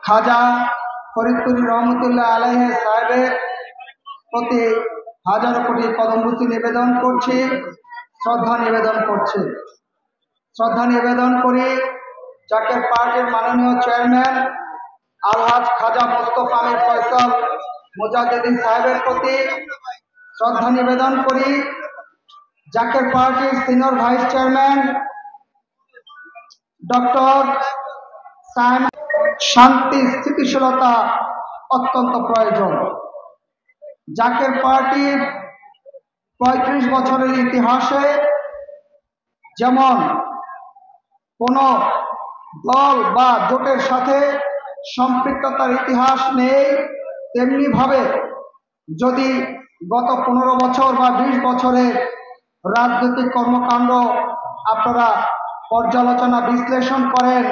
খাজা ফরিদপুরি রহমতুল্লাহ আলাইহি সাহেবের প্রতি হাজারো কোটি কদমবুতি নিবেদন করছি, শ্রদ্ধা নিবেদন করি জাকের পার্টির মাননীয় চেয়ারম্যান আলহাজ খাজা মোস্তফা আমির ফয়সাল মুজাদ্দিদি সাহেবের প্রতি শ্রদ্ধা নিবেদন করি জাকের পার্টির সিনিয়র ভাইস চেয়ারম্যান ডক্টর শান্তি স্থিতিশীলতা অত্যন্ত প্রয়োজন। জাকের পার্টির ৩৫ বছরের ইতিহাসে যেমন কোন দল বা জোটের সাথে সম্পৃক্ততার ইতিহাস নেই, তেমনি ভাবে যদি গত ১৫ বছর বা ২০ বছরের রাজনৈতিক কর্মকাণ্ড আপনারা পর্যালোচনা বিশ্লেষণ করেন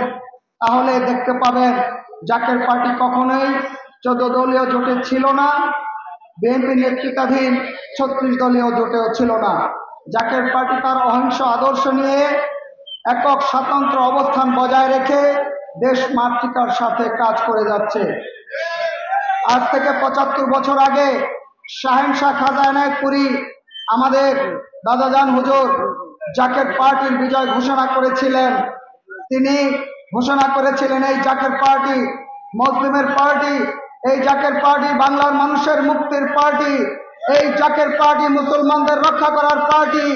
তাহলে দেখতে পাবেন জাকের পার্টি কখনোই ১৪ দলীয় জোটে ছিল না, বিএনপি নেতৃত্বাধীন ৩৬ দলীয় জোটেও ছিল না। জাকের পার্টি তার অহিংস আদর্শ নিয়ে একক স্বতন্ত্র অবস্থান বজায় রেখে দেশ মাতৃকার সাথে কাজ করে যাচ্ছে। আজ থেকে ৭৫ বছর আগে শাহেনশাহ খাজা এনায়েতপুরী আমাদের দাদাজান হুজুর জাকের পার্টির বিজয় ঘোষণা করেছিলেন। তিনি ঘোষণা করেছিলেন এই জাকের পার্টি মুসলিমের পার্টি, এই জাকের পার্টি বাংলার মানুষের মুক্তির পার্টি, এই জাকের পার্টি মুসলমানদের রক্ষা করার পার্টি,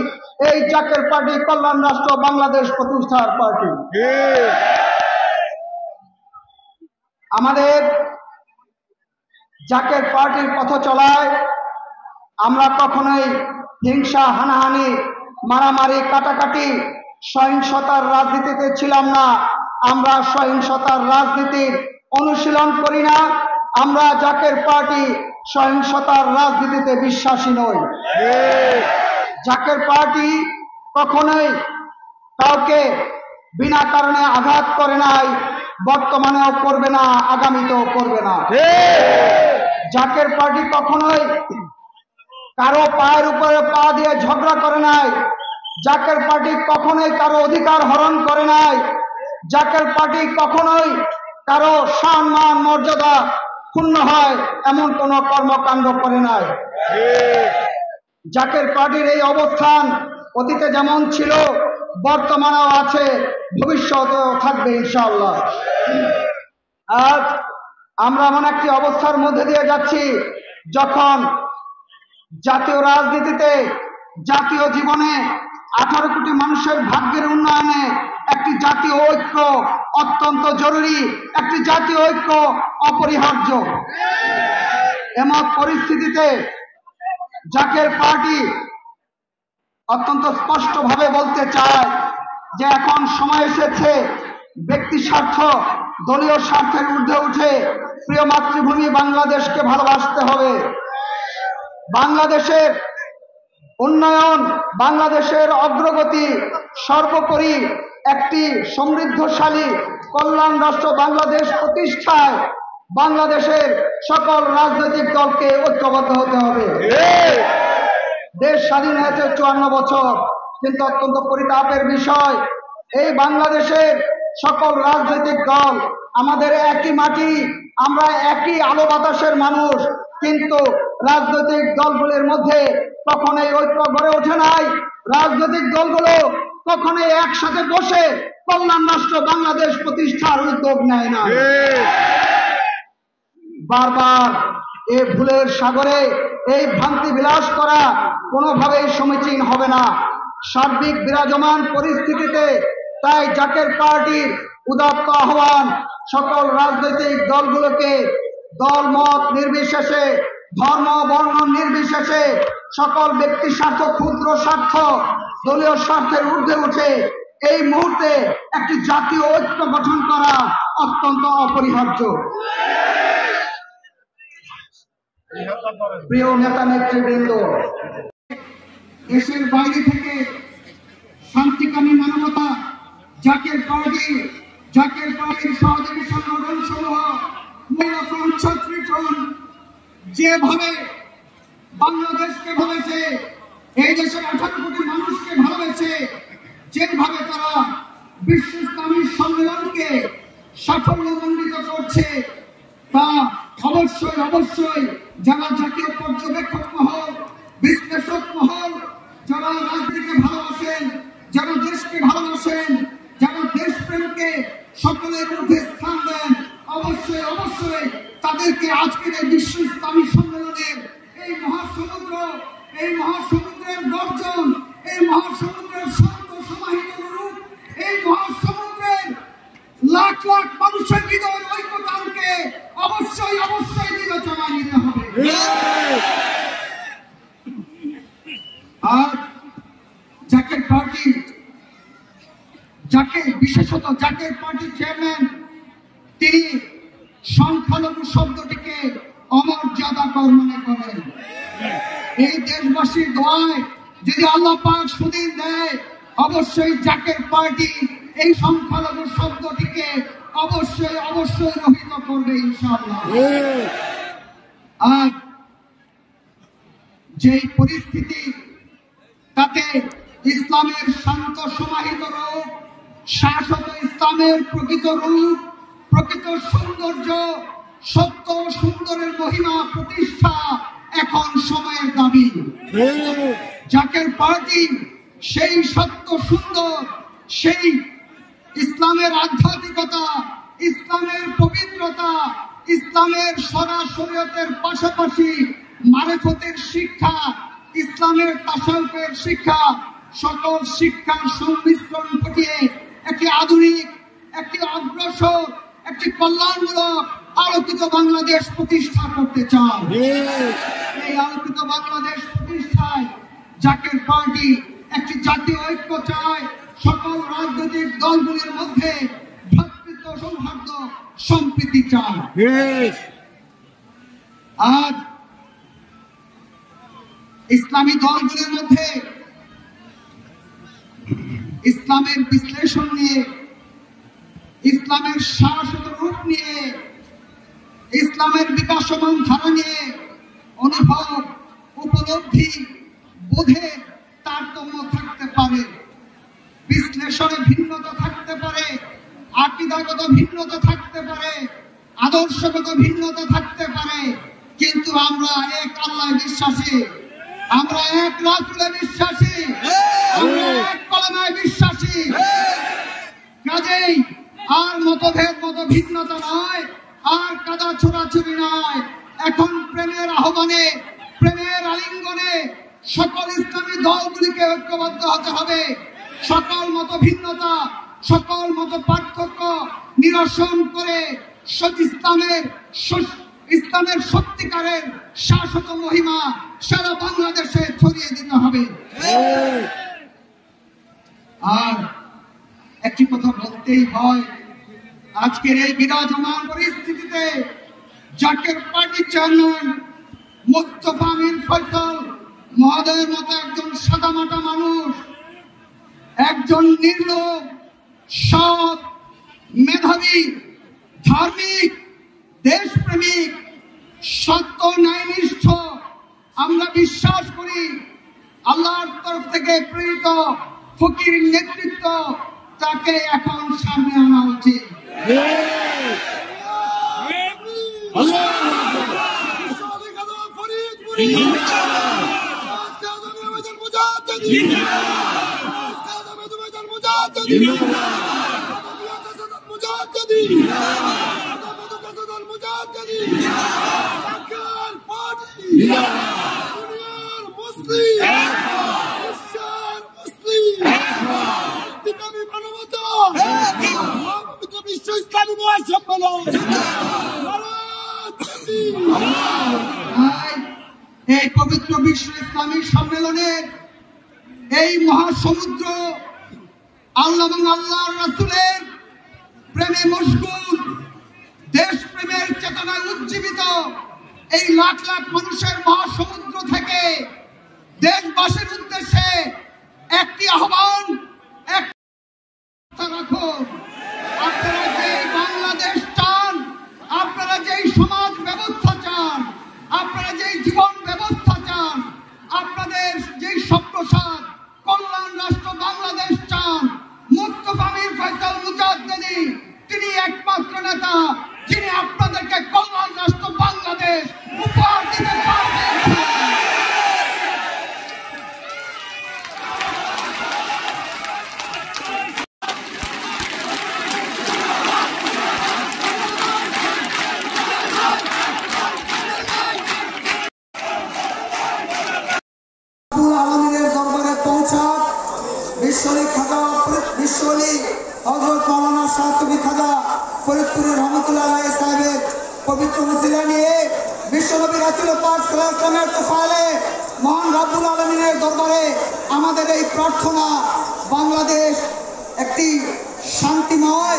এই জাকের পার্টি কল্যাণ রাষ্ট্র বাংলাদেশ প্রতিষ্ঠার পার্টি। আমাদের জাকের পার্টির পথ চলায় আমরা কখনোই হিংসা, হানাহানি, মারামারি, কাটাকাটি, সহিংসতার রাজনীতিতে ছিলাম না। আমরা সহিংসতার রাজনীতির অনুশীলন করি না। আমরা জাকের পার্টি সহিংসতার রাজনীতিতে বিশ্বাসী নই। জাকের পার্টি কখনোই কাউকে বিনা কারণে আঘাত করে নাই, বর্তমানেও করবে না, আগামীতেও করবে না। জাকের পার্টি কখনোই কারো পায়ের উপরে পা দিয়ে ঝগড়া করে নাই। জাকের পার্টি কখনোই কারো অধিকার হরণ করে নাই। জাকের পার্টি কখনোই কারো সম্মান মর্যাদা ক্ষুণ্ণ হয় এমন কোন কর্মকাণ্ড করে নাই। জাকের পার্টির এই অবস্থান অতীতে যেমন ছিল বর্তমানেও আছে, ভবিষ্যতেও থাকবে ইনশাআল্লাহ। আজ আমরা এমন একটি অবস্থার মধ্যে দিয়ে যাচ্ছি যখন জাতীয় রাজনীতিতে, জাতীয় জীবনে 18 কোটি মানুষের ভাগ্যের উন্নয়নে একটি জাতীয় ঐক্য অত্যন্ত জরুরি, একটি জাতীয় ঐক্য অপরিহার্য। এমন পরিস্থিতিতে জাকের পার্টি অত্যন্ত স্পষ্টভাবে বলতে চায় যে এখন সময় এসেছে ব্যক্তি স্বার্থ, দলীয় স্বার্থের ঊর্ধ্বে উঠে প্রিয় মাতৃভূমি বাংলাদেশকে ভালোবাসতে হবে। বাংলাদেশের উন্নয়ন, বাংলাদেশের অগ্রগতি সর্বোপরি একটি সমৃদ্ধশালী কল্যাণ রাষ্ট্র বাংলাদেশ প্রতিষ্ঠায় বাংলাদেশের সকল রাজনৈতিক দলকে ঐক্যবদ্ধ হতে হবে। দেশ স্বাধীন হয়েছে 54 বছর, কিন্তু অত্যন্ত পরিতাপের বিষয় এই বাংলাদেশের সকল রাজনৈতিক দল আমাদের একই মাটি, আমরা একই আলো বাতাসের মানুষ, কিন্তু রাজনৈতিক দলগুলোর মধ্যে কখনোই ঐক্য গড়ে ওঠে নাই। রাজনৈতিক দলগুলো কখনোই একসাথে বসে কল্যাণ রাষ্ট্র বাংলাদেশ প্রতিষ্ঠার উদ্যোগ নেয় না। বারবার এই ভুলের সাগরে এই ভ্রান্তি বিলাস করা কোনোভাবেই সমীচীন হবে না। সার্বিক বিরাজমান পরিস্থিতিতে তাই জাকের পার্টির উদাত্ত আহ্বান সকল রাজনৈতিক দলগুলোকে দলমত নির্বিশেষে, ধর্ম বর্ণ নির্বিশেষে, সকল ব্যক্তি স্বার্থ, ক্ষুদ্র স্বার্থ, দলীয় স্বার্থের ঊর্ধ্বে উঠে এই মুহূর্তে একটি জাতীয় ঐক্য গঠন করা অত্যন্ত অপরিহার্য। প্রিয় নেতা নেতৃবৃন্দ, দেশের বাইরে থেকে শান্তিকামী মানবতা জাকের পার্টির সহযোগী সংগঠন সমূহ মহিলা ফ্রন্ট, ছাত্রী ফ্রন্ট যেভাবে বাংলাদেশকে ভালোবেসে, এই দেশের 18 কোটি মানুষকে ভালোবেসে, যেভাবে তারা বিশ্ব ইসলামী সম্মেলনকে সাফল্যমণ্ডিত করছে, তা অবশ্যই অবশ্যই যারা জাতীয় পর্যবেক্ষক মহল, বিশ্লেষক মহল, যারা রাজনীতিকে ভালোবাসেন, যারা দেশকে ভালোবাসেন, যারা দেশপ্রেমকে সকলের মধ্যে স্থান দেন, অবশ্যই অবশ্যই তাদেরকে আজকের এই বিশ্ব ইসলামী সম্মেলনের এই মহাসমুদ্রের গর্জন, এই মহাসমুদ্রের শান্ত সমাহিত রূপ, এই মহাসমুদ্রের লাখ লাখ মানুষের হৃদয়ের ঐক্যতাকে অবশ্যই অবশ্যই বিবেচনায় নিতে হবে। আর জাকের পার্টি, বিশেষত জাকের পার্টির চেয়ারম্যান, তিনি সংখ্যালঘু শব্দটিকে অমর্যাদাকর মনে করেন। এই দেশবাসীর দোয়ায় যদি আল্লাহ পাক সুদিন দেয়, অবশ্যই জাকের পার্টি এই সংখ্যালঘু শব্দটিকে অবশ্যই অবশ্যই রহিত করবে ইনশাআল্লাহ। আর যে পরিস্থিতি, তাতে ইসলামের শান্ত সমাহিত রূপ, শাশ্বত ইসলামের প্রকৃত রূপ, প্রকৃত সৌন্দর্য, সত্য সুন্দরের মহিমা প্রতিষ্ঠা এখন সময়ের দাবি। জাকের পার্টি সেই সত্য সুন্দর, সেই ইসলামের আধ্যাত্মিকতা, ইসলামের পবিত্রতা, ইসলামের শরীয়তের পাশাপাশি মারেফতের শিক্ষা, ইসলামের তাসাউফের শিক্ষা, সকল শিক্ষার সংমিশ্রণ ঘটিয়ে একটি আধুনিক, একটি অগ্রসর, একটি কল্যাণমূলক আলোকিত বাংলাদেশ প্রতিষ্ঠা করতে চান। এই আলোকিত বাংলাদেশ প্রতিষ্ঠায় জাকের পার্টি একটি জাতীয় ঐক্য চায়, সকল রাজনৈতিক দলগুলির মধ্যে ভ্রাতৃত্ব সৌহার্দ্য সম্প্রীতি চায়। আজ ইসলামী দলগুলির মধ্যে ইসলামের বিশ্লেষণ নিয়ে, ইসলামের শাশ্বত রূপ নিয়ে, ইসলামের বিকাশমান ধারা নিয়ে অনুভব, উপলব্ধি, বোধে তারতম্য থাকতে পারে, বিশ্লেষণে ভিন্নতা থাকতে পারে, আকীদাগত ভিন্নতা থাকতে পারে, আদর্শগত ভিন্নতা থাকতে পারে, কিন্তু আমরা এক আল্লাহ বিশ্বাসী, আমরা এক রাসূলে বিশ্বাসী, আমরা এক কলেমায় বিশ্বাসী। কাজেই আর মতভেদ, মত ভিন্নতা নয়, আর কাদা ছোড়াছুড়ি নয়। এখন প্রেমের আহ্বানে, প্রেমের আলিঙ্গনে সকল ইসলামী দলগুলিকে ঐক্যবদ্ধ হতে হবে। সকল মত ভিন্নতা, সকল মত পার্থক্য নিরসন করে ইসলামের সত্যিকারের শাশ্বত মহিমা সারা বাংলাদেশে ছড়িয়ে দিতে হবে। আর একটি কথা বলতেই হয়, আজকের এই বিরাজমান পরিস্থিতিতে জাকের পার্টির চেয়ারম্যান মুস্তফা আমির ফয়সাল মহোদয়ের মতো একজন সাদামাটা মানুষ, একজন নির্লোভ, সৎ, মেধাবী, ধার্মিক, দেশপ্রেমিক, সত্য ন্যায়নিষ্ঠ, আমরা বিশ্বাস করি আল্লাহর তরফ থেকে প্রেরিত ফকির নেতৃত্ব, তাকে এখন সামনে আনা উচিত। বিশ্ব ইসলামী মহাসম্মেলন এই পবিত্র বিশ্ব ইসলামী সম্মেলনের এই মহাসমুদ্র আল্লাহ এবং আল্লাহর রাসূলের প্রেমে মশগুল, দেশ প্রেমের চেতনায় উজ্জীবিত এই লাখ লাখ মানুষের মহাসমুদ্র থেকে দেশবাসীর উদ্দেশ্যে একটি আহ্বান, রাখুন। আপনারা যেই বাংলাদেশ চান, আপনারা যেই সমাজ ব্যবস্থা চান, আপনারা যেই জীবন ব্যবস্থা চান, আপনাদের যেই স্বপ্নসাদ কল্যাণ রাষ্ট্র বাংলাদেশ চান, মুস্তফা আমির ফয়সাল মুজাদ্দেদী তিনি একমাত্র শাহসুফি খাজা ফরিদপুরের রহমতুল্লাহ আলাইহি সাহেবের পবিত্র উসিলা নিয়ে বিশ্বনবী রাসূল পাক সাল্লাল্লাহু আলাইহি ওয়াসাল্লামের তোফালে মহান রব্বুল আলামিনের দরবারে আমাদের এই প্রার্থনা, বাংলাদেশ একটি শান্তিময়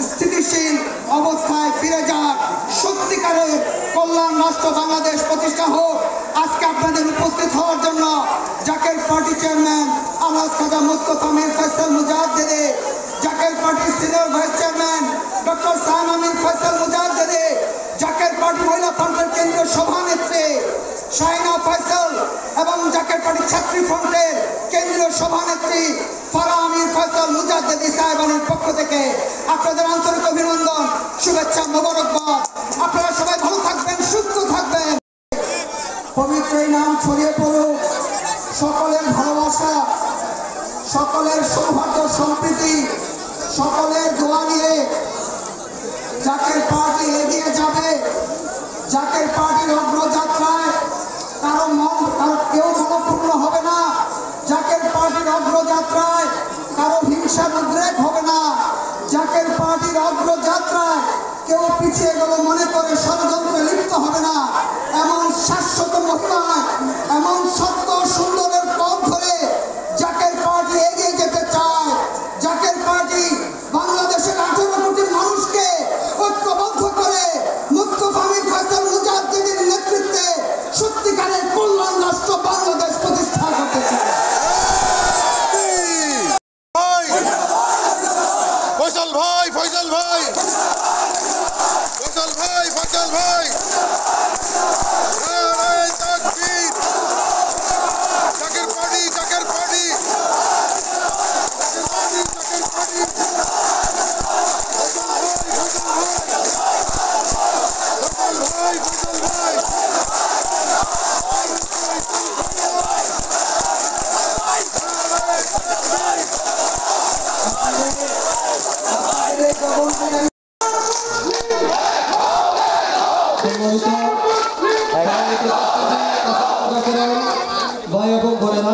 স্থিতিশীল অবস্থায় ফিরে যাক, সত্যিকারের কল্যাণ রাষ্ট্র বাংলাদেশ প্রতিষ্ঠা হোক। আজকে আপনাদের উপস্থিত হওয়ার জন্য জাকের পার্টি চেয়ারম্যান আলহাজ খাজা মুস্তাফা মীর ফয়সাল মুজাদ্দেদে, জাকের পার্টির senior vice chairman doctor Sayema Mir Faisal Mujaddedi, Zaker party মহিলা ফ্রন্টের কেন্দ্রীয় সভানেত্রী শাহিনা ফয়সাল এবং জাকের পার্টি ছাত্রী ফ্রন্টের কেন্দ্রীয় সভানেত্রী ফারাহ মীর ফয়সাল মুজাদ্দেদি সাহেবানের পক্ষ থেকে আপনাদের আন্তরিক অভিনন্দন, শুভেচ্ছা, মোবারকবাদ। আপনারা সবাই ভালো থাকবেন, সুস্থ থাকবেন। পবিত্র এই নাম ছড়িয়ে পড়ুক। সকলের ভালোবাসা, সকলের সৌভাগ্য সম্প্রীতি, সকলের দোয়া নিয়ে জাকের পার্টি এগিয়ে যাবে। জাকের পার্টির অগ্রযাত্রায় কারো কেউ জনপূর্ণ হবে না। জাকের পার্টির অগ্রযাত্রায় কারো হিংসার উদ্রেক হবে না। জাকের পার্টির অগ্রযাত্রায় কেউ পিছিয়ে গেল মনে করে ষড়যন্ত্রে লিপ্ত হবে না। এমন শাশ্বত মহিমায়, এমন সত্য সুন্দরের পথ ধরে জাকের পার্টি এগিয়ে যেতে চায়। জাকের পার্টি বাংলাদেশের 18 কোটি মানুষকে ঐক্যবদ্ধ করে মুস্তাফা মীর ফয়সাল মুজাদ্দেদির নেতৃত্বে সত্যিকারের কল্যাণ রাষ্ট্র বাংলাদেশ প্রতিষ্ঠা করতে চায়। ফয়সাল ভাই, ফয়সাল ভাই, ফয়সাল ভাই, ফয়সাল ভাই, নারায়ে তাকবীর। Zaker party, Zaker party, Zaker party, Zaker party. Faisal ভাই, ফয়সাল ভাই, ফয়সাল ভাই, ফয়সাল ভাই। ভাই এবং বোনেরা,